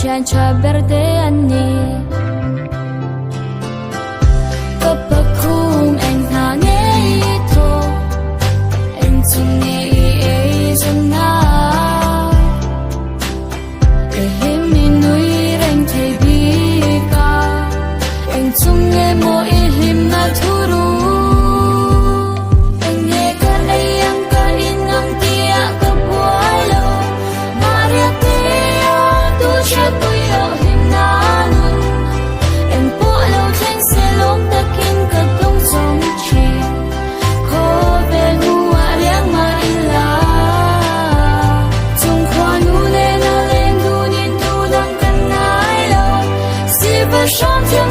Ciancia verde ani kapag kung anh na nghe ito anh chung nghe ấy dần na để hem mi nuôi rèn thay bi ca anh chung nghe mỗi him na thu ru anh nghe cả đây ang cả in ang tia cả buai lo Maria tia tu cha tu yo him na nun anh po lâu trên xe lom ta kim cả tung sóng chi khó về hua liang ma ila chung khoa nu ne na lên du nhìn tu đang cần ai lo si và son thiam